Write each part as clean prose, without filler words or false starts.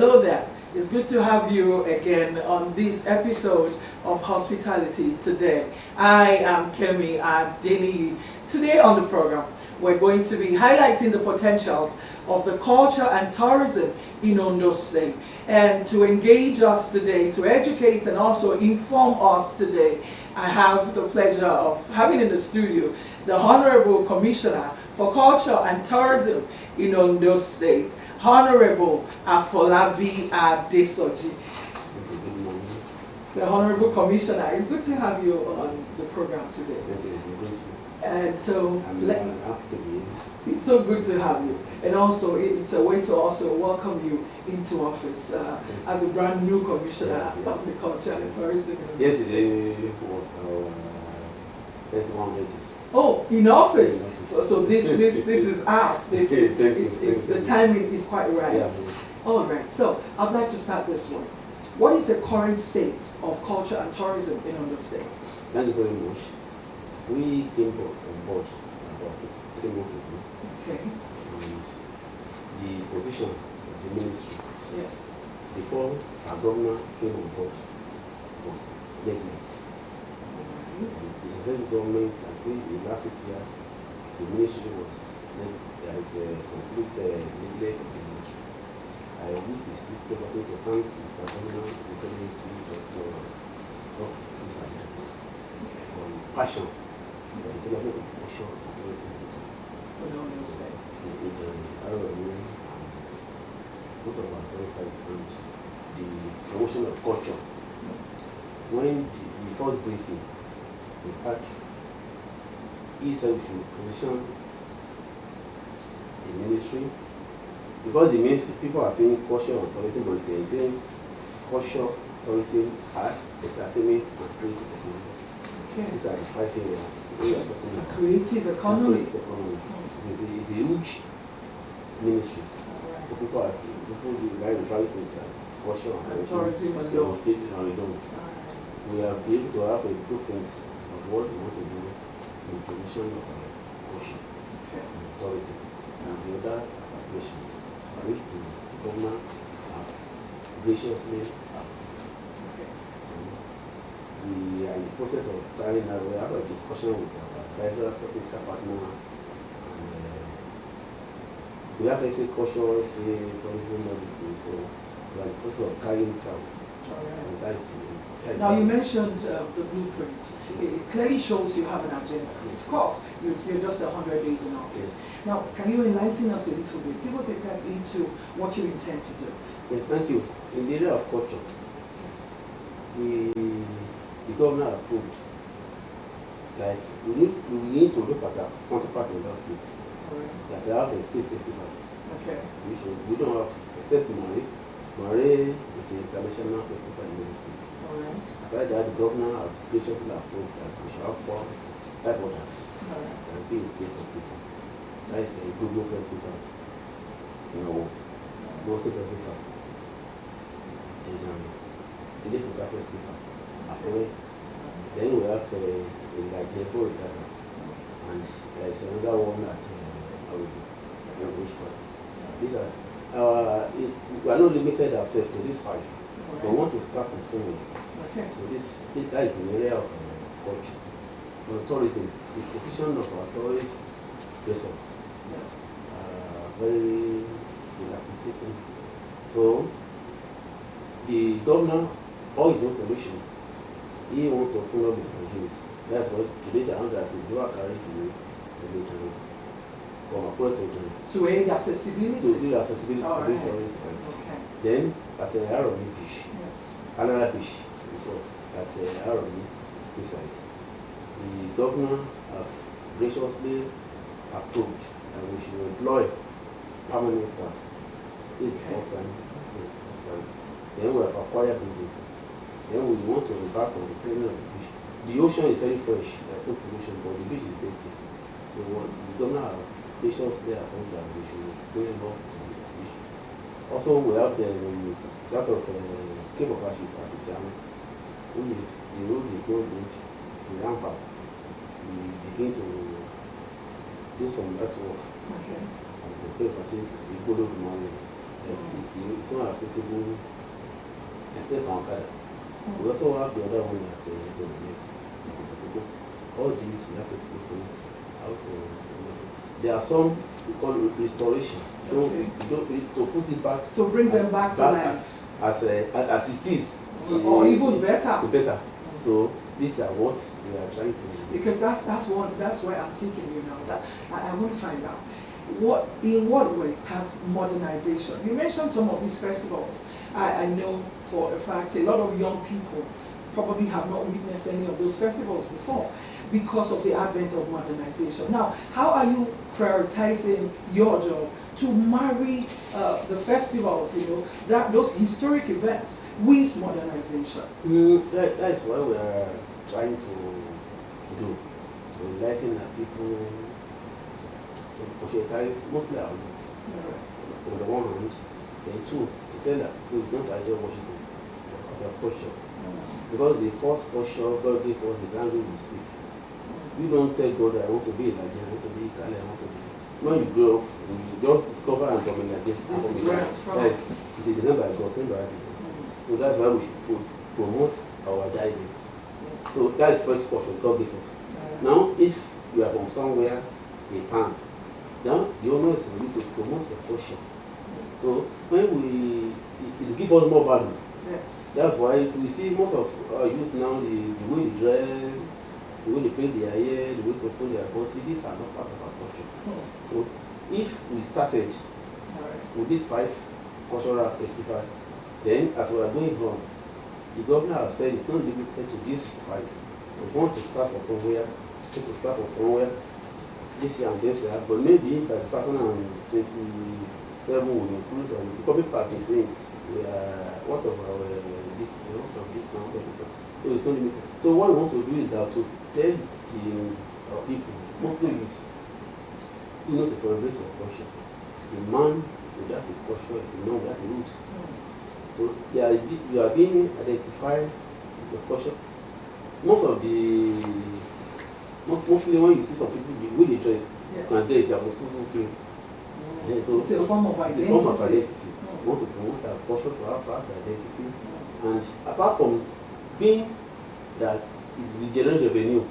Hello there. It's good to have you again on this episode of Hospitality Today. I am Kemi Adeli. Today on the program, we're going to be highlighting the potentials of the culture and tourism in Ondo State. And to engage us today, to educate and also inform us today, I have the pleasure of having in the studio the Honorable Commissioner for Culture and Tourism in Ondo State, Honorable Afolabi Adesoji. The Honorable Commissioner, it's good to have you on the program today. And so, it's so good to have you. And also, it's a way to also welcome you into office as a brand new Commissioner of the Culture and Tourism. Yes, it was our first 1 year. Oh, in office. So this is out. It's the timing is quite right. Yeah. All right. So I'd like to start this one. What is the current state of culture and tourism in Ondo State? Thank you very much. We came on board about 3 months ago. Okay. And the position of the ministry, Yes. before our governor came on board, was neglect. The successive government, I think in the last 6 years, the ministry was, there is a complete neglect of the ministry. I wish the system to thank Mr. Governor, His Excellency, Dr. for his passion for the development of culture and tourism in the area and most of our tourist sites and the promotion of culture. When the first briefing, in fact, he said we should position the ministry because the ministry, people are saying culture and tourism, but it entails culture, tourism, art, entertainment, and creative economy. Okay. These are the 5 areas we are talking about. Creative economy. Creative economy. It's a huge ministry. Right. The people are saying, people like to try to say culture and tourism. Tourism So we are able to have a blueprint of what we want to do in the promotion of our culture and tourism and the other nations, which the government have graciously Okay. So we are in the process of carrying out, we have a discussion with our advisor, technical partner, and we have say culture, say tourism, all these things. So we are in the process of carrying it out. And that's Now you mentioned the blueprint. It clearly shows you have an agenda. Of course, you're just 100 days in office. Yes. Now, can you enlighten us a little bit? Give us a peek into what you intend to do. Yes, thank you. In the area of culture, the governor approved, like we need to look at our counterpart in those states, that they have a state festivals. Okay. We don't have, except Mare. Mare is an international festival in the state. All right. Aside that, the governor has graciously approved that we should have 5 others. All right. And be a state festival. That is a Google festival. Moso festival. And Elefuka festival. Then we have like Lefo Regatta. And there is another one at which part. These are we are not limited ourselves to these 5. Right. We want to start from somewhere. Okay. So that is the area of culture. For tourism, the position of our tourist resorts Yes. very dilapidated. So the governor, all his information, he wants to open up the province. That's why today the answer is do carry to the from approach to To aid accessibility. to do accessibility All to these right. tourist sites. Okay. Then at the Arabi Beach, Yes. Canada Beach Resort at the Arabi seaside, the governor have graciously approved and we should employ permanent staff. This is the first time. Then we have acquired building. Then we want to embark on the cleaning of the beach. The ocean is very fresh, there's no pollution, but the beach is dirty. So the governor have graciously approved that we should clean up the beach. Also, we have the that of Cape of Ashes at Ijama, the road is not good. In Rampa, we begin to do some earthwork Okay. and to pay purchase the Golo Money. It's not accessible except on Okada. We also have the other one at all these we have to put it out to. There are some we call restoration. Okay. You don't need to put it back To bring them back to life. as it is. Or even better. Better. So these are what we are trying to. Because that's why I'm taking you now. That I want to find out in what way has modernization. You mentioned some of these festivals. I know for a fact a lot of young people probably have not witnessed any of those festivals before because of the advent of modernization. Now, how are you prioritizing your job to marry the festivals, those historic events with modernization? That's what we are trying to do, to enlighten our people, to patriotize mostly our youth. On the one hand, then two, to tell that people it's not idea worshiping, it's our culture. Because the first culture God gave us the language we speak. You don't tell God I want to be like I want to be Kali, I want to be. When you grow up, you just discover and become like this. This is where I'm from. Yes, it's a design by God, sent by accident. So that's why we should promote our dialect. So that is first culture God gave us. Now, if you are from somewhere, a town, now the honor is for you to promote the culture. So when it gives us more value. Yes. That's why we see most of our youth now, the way they dress, the way they paint their hair, the way they put their body, these are not part of our culture. So if we started with these 5 cultural festivals, then as we are going on, the governor has said it's not limited to these 5. We want to start from somewhere, this year and this year, but maybe by 2027 we'll increase and because people have been saying what of this now. So it's not limited. So what we want to do is that to tell our people, mostly youth, to celebrate your culture. A man without a culture is a man without a root. So you are being identified with a culture. Mostly when you see some people the way they dress, and they have also things. So it's a form of identity. We want to promote our culture to have fast identity. And apart from being that is we generate revenue,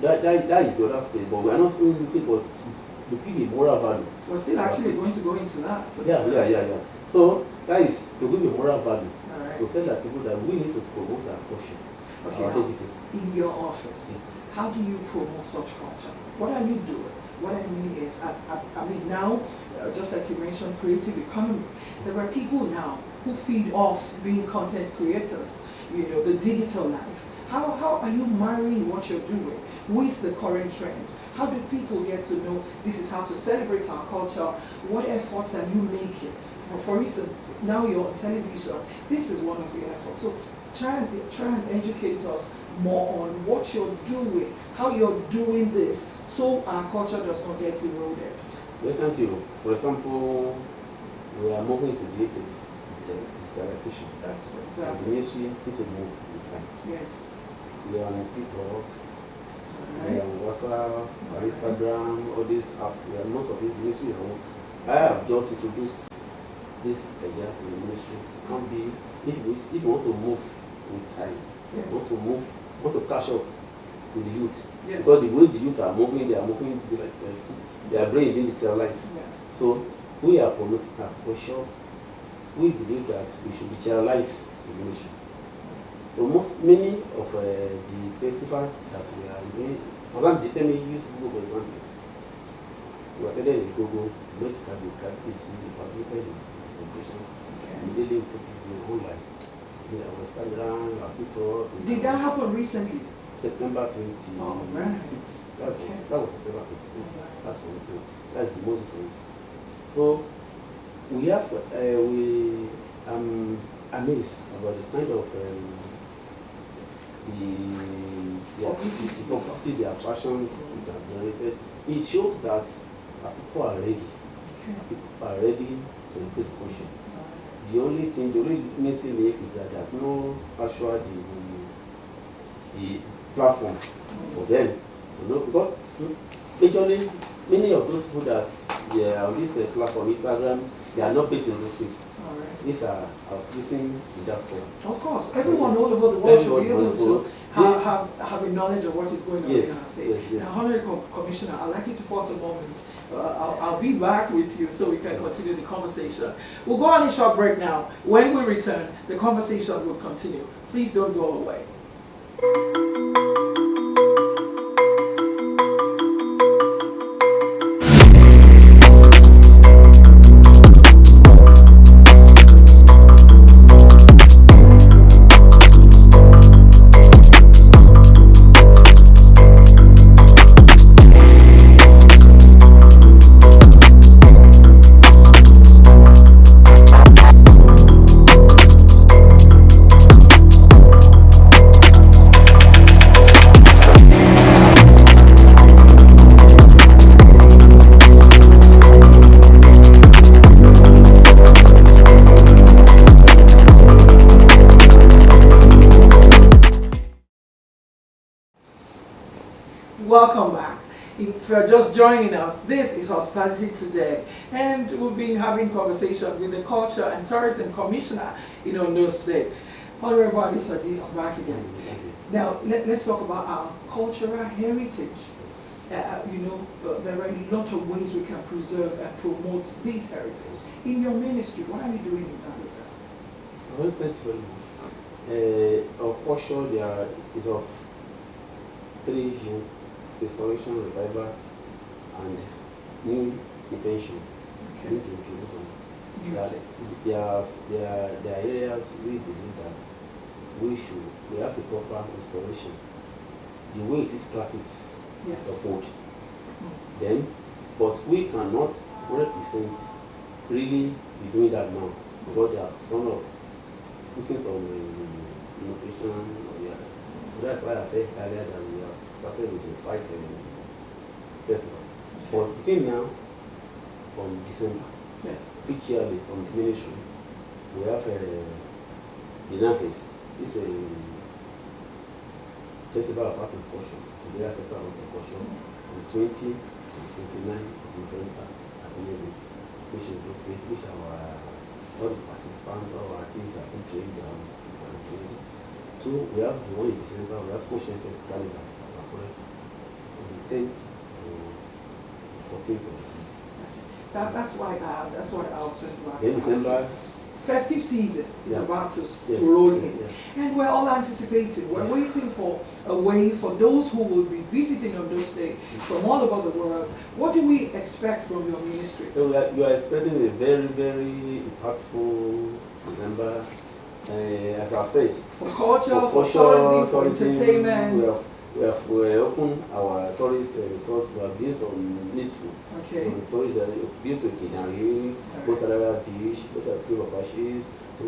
that is the other space. But we are not only looking for to give a moral value. We're still actually going to go into that. Yeah. So that is to give a moral value. Right. To tell that people that we need to promote our culture, our identity. In your office, how do you promote such culture? What are you doing? What I mean is, I mean now, just like you mentioned, creative economy. There are people now who feed off being content creators, the digital life. How are you marrying what you're doing with the current trend? How do people get to know this is how to celebrate our culture? What efforts are you making? For instance, now you're on television. This is one of your efforts. So try and educate us more on what you're doing, how you're doing this, so our culture does not get eroded. Well, thank you. For example, we are moving to the age of digitalization. That's exactly. So the ministry needs to move with time. Yes. We are on TikTok, we are on WhatsApp, on Instagram, all these apps. We are most of these ministry. I have just introduced this idea to the ministry. It can be if you want to move with time, want to catch up with the youth. Yes. Because the way the youth are moving like their brain being digitalized. Yes. So we are promoting our culture. We believe that we should digitalize the ministry. So many of the festival that we are doing, for example, let me use Google for example. We attended in Google, make the facilitate the celebration. Immediately we put it online. Our Instagram, our Twitter. Did that happen recently? September 26. Oh, right. That was September 26. That's the most recent. So we have amazed about the kind of the attraction it has generated. It shows that people are ready. People are ready to embrace culture. The only missing link is that there's no actual the platform for them to know, because majorly many of those people that on this platform, Instagram, They are not based in those states. All right. These are our citizen diaspora. Of course, everyone all over the world should be able to yeah. have a knowledge of what is going on Yes, in our state. yes. Now, Honorable Commissioner, I'd like you to pause a moment. I'll be back with you so we can continue the conversation. We'll go on a short break now. When we return, the conversation will continue. Please don't go away. Welcome back. If you're just joining us, this is Hospitality Today, and we've been having conversation with the Culture and Tourism Commissioner in Ondo State. Honorable Adisaji, I'm back again. Now, let's talk about our cultural heritage. There are a lot of ways we can preserve and promote this heritage. In your ministry, what are you doing in that regard? Well, thank you very much. Our portion there is of 3 issues: restoration, revival, and new invention. Okay. New to introduce them. Music. There are areas we believe that we have a proper restoration. The way it is practiced, Yes. support. Then, but we cannot 100% really be doing that now, because there are some of putting some innovation. So that's why I said earlier that we have started with a 5 festival. But between now from December, Yes. officially from the ministry, we have the NAFIS. It's a festival of art and culture. The festival of art and culture from 20 to 29 of November at Navy, which is those states, which all the participants, all artists have been trained and trained. 2, we have the one in December, we have Social Festival from the 10th to 14th of December. That's why I was just about Then to ask December. you. Festive season is Yeah. about to Yeah. roll in, Yeah. and we're all anticipating. We're waiting for a way for those who will be visiting Ondo State from all over the world. What do we expect from your ministry? So you are expecting a very, very impactful December. As I've said, For culture, for tourism, for entertainment. we have opened our tourist resorts. We have built some needful. Okay. So the tourists are built to Kinari, Botarara Beach, Botarara Beach. So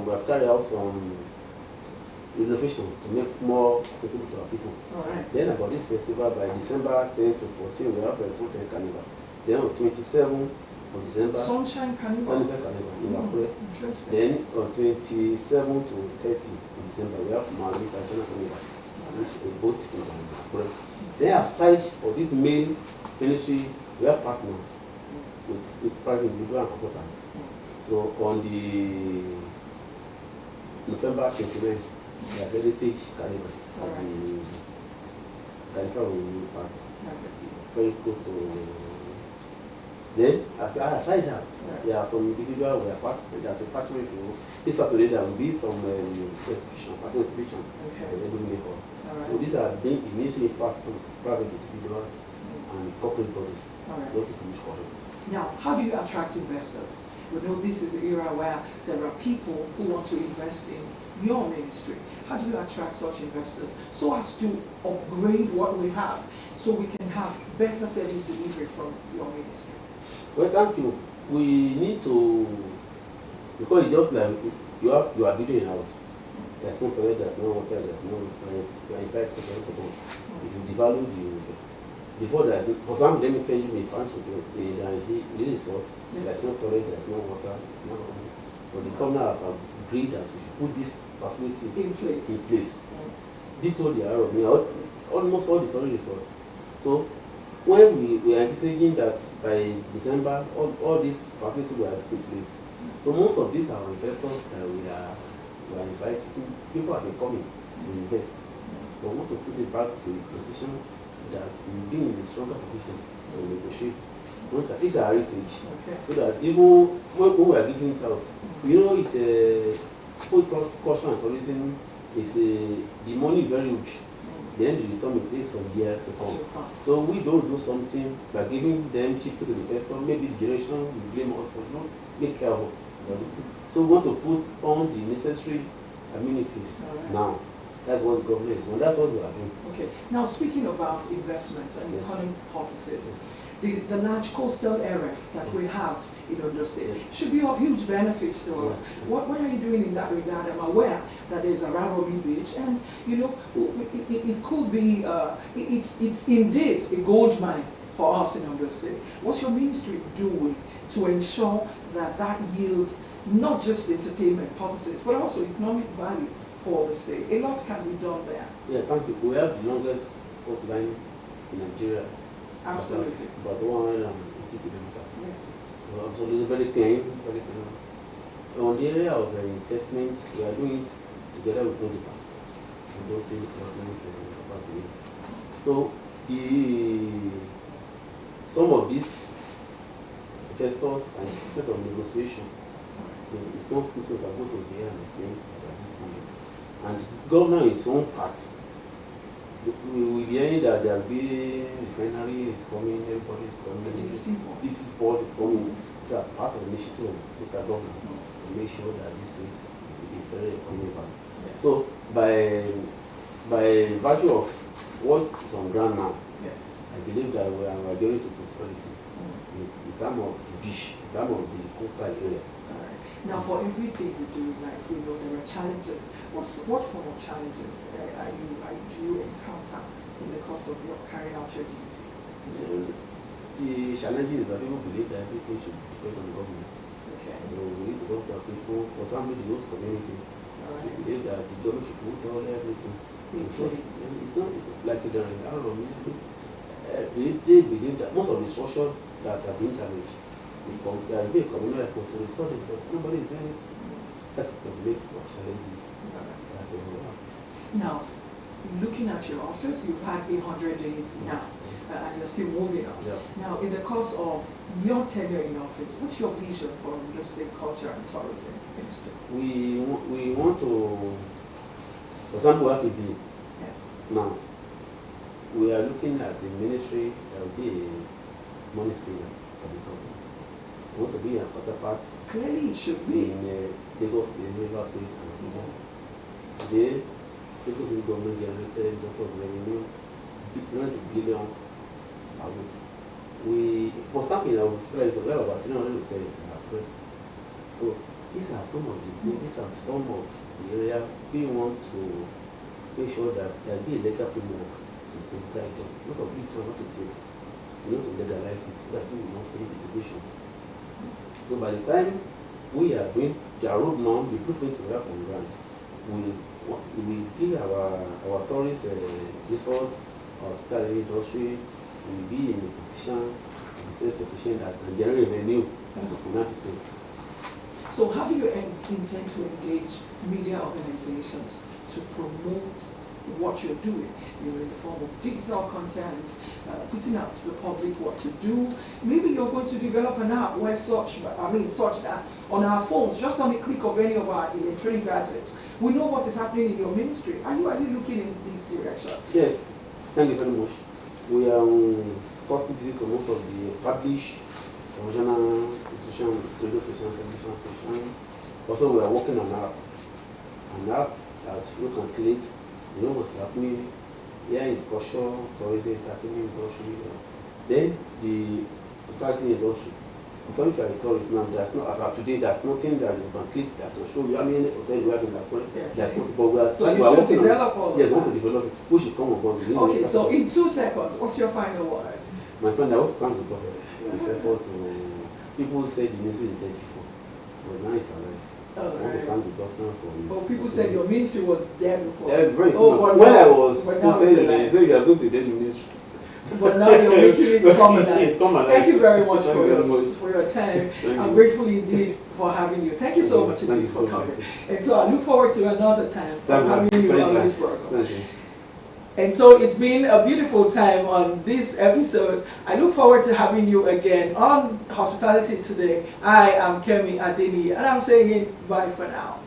we have carried out some renovation to make more accessible to our people. All right. Then about this festival, by December 10 to 14, we have a Sunshine Carnival. Then on 27 of December, Sunshine Carnival. Sunshine Carnival in Akure. Interesting. Then on 27 to 30 of December, we have Mali Traditional Carnival, which is a boat in Akure. Then aside for this main ministry, we have partners with private individual and consultants. So on the November 29th, there's Heritage Carnival at the Carnival Park, very close to. Then, aside that, there are some individuals we are part. There's a partner to this Saturday. There will be some exhibition, partner exhibition. Okay. So these are being initially partners, private individuals and corporate bodies. Those people which call it. Now, how do you attract investors? We know this is an era where there are people who want to invest in your ministry. How do you attract such investors so as to upgrade what we have so we can have better service delivery from your ministry? Well, thank you. We need to, because it's just like you are building a house. There's no toilet, there's no water, there's no infect to go. It will devalue the. Before there's, for some, let me tell you, in France, this is salt. There's no toilet, there's no water, no. But the governor have agreed that we should put these facilities in place. They told the Arab, almost all the toilet resources. So when we are envisaging that by December, all these facilities will have taken place. So most of these are investors that we are inviting. People have been coming to invest. But we want to put it back to a position that we'll be in a stronger position to negotiate. This is our heritage. Okay. So that even when we are giving it out, you know, it's a culture and tourism is the money is very huge. Then the return will take some years to come. So we don't do something by giving them cheaper to the investor. Maybe the generation will blame us for not make care of it. So we want to put on the necessary amenities now. That's what the government is doing. That's what we are doing. Okay. Now, speaking about investment and economic purposes, the large coastal area that we have in Ondo State should be of huge benefit to us. What are you doing in that regard? I'm aware that there's a Rarobi Beach, and you know, it could be, it's indeed a gold mine for us in Ondo State. What's your ministry doing to ensure that that yields not just entertainment purposes, but also economic value for the state? A lot can be done there. Yeah, thank you. We have the longest coastline in Nigeria. Absolutely. About 180 kilometers. Yes. So absolutely very clean, very clean. On the area of investment, we are doing it together with NODIPA, those state development property. So some of these investors and process of negotiation. So it's not something that go to here and the same at this moment. And governor in his own part, we will be hearing that there will be refinery is coming, everybody is coming, deep sea port is coming. It's a part of the initiative of Mr. Governor to make sure that this place is very economical. Yes. So by virtue of what is on ground now, Yes. I believe that we are going to prosperity in terms of the beach, in terms of the coastal areas. Now, for everything you do in life, we know there are challenges. What form of challenges do you encounter in the course of your carrying out your duties? The challenges is that people believe that everything should depend on the government. Okay. So we need to talk to people, for example, the host community. All right. They believe that the government should put all everything. So it's not like the I don't know. They believe that most of the structure that have been damaged. There will be a communal effort to restore it, but nobody is doing it. That's what the challenges. That's everywhere. Now, looking at your office, you've had 800 days now, and you're still moving on. Yeah. Now, in the course of your tenure in office, what's your vision for the state culture and tourism industry? We want to, for example, have a bill. Yes. Now, we are looking at the ministry. There will be a money spinner for the government. We want to be a counterpart. Clearly, it should be. In Lagos State, River State, and Abuja. Today, Lagos State government generated a lot of revenue, billions a week. For something that was spread, so we have about 300 hotels in our country. So these are some of the area we want to make sure that there will be a legal framework to safeguard them. Most of these we want to take. We want to legalize it so that we will not see distributions. So by the time we are doing the road now, the blueprint we have on ground, we give our tourist resorts, our hospitality industry, will be in a position to be self-sufficient and generate revenue for now to save. So how do you intend to engage media organizations to promote what you're doing, in the form of digital content, putting out to the public what to do? Maybe you're going to develop an app where such that on our phones, just on the click of any of our electronic gadgets, we know what is happening in your ministry. Are you looking in this direction? Yes, thank you very much. We are first visit to most of the established regional institutions, radio stations, television stations. Also, we are working on an app as you can click. You know what's happening here in culture, tourism, entertainment industry. Then the hospitality industry. For some if you are a tourist now, there's not, as of today, there's nothing that you can click that will show you how many hotels you have in that point. There's not, but we are working develop all yes, we want to develop it. We should come on board. Okay, so in 2 seconds, what's your final word? My friend, I want to thank the government. It's effort to people said the music is dead before, but now it's alive. I want to thank the governor for his. Oh, people said your ministry was dead before. Yeah, very oh, good. When I was posted, they said you are going to dead ministry. but now you're making it permanent. It's permanent. Thank you very much Thank for you your very much. for your time. Thank I'm you. grateful indeed for having you. Thank you so much Thank indeed you for so much. coming. And so I look forward to another time of Thank you. having you Very on glad. this program. Thank you. And so it's been a beautiful time on this episode. I look forward to having you again on Hospitality Today. I am Kemi Adeni, and I'm saying bye for now.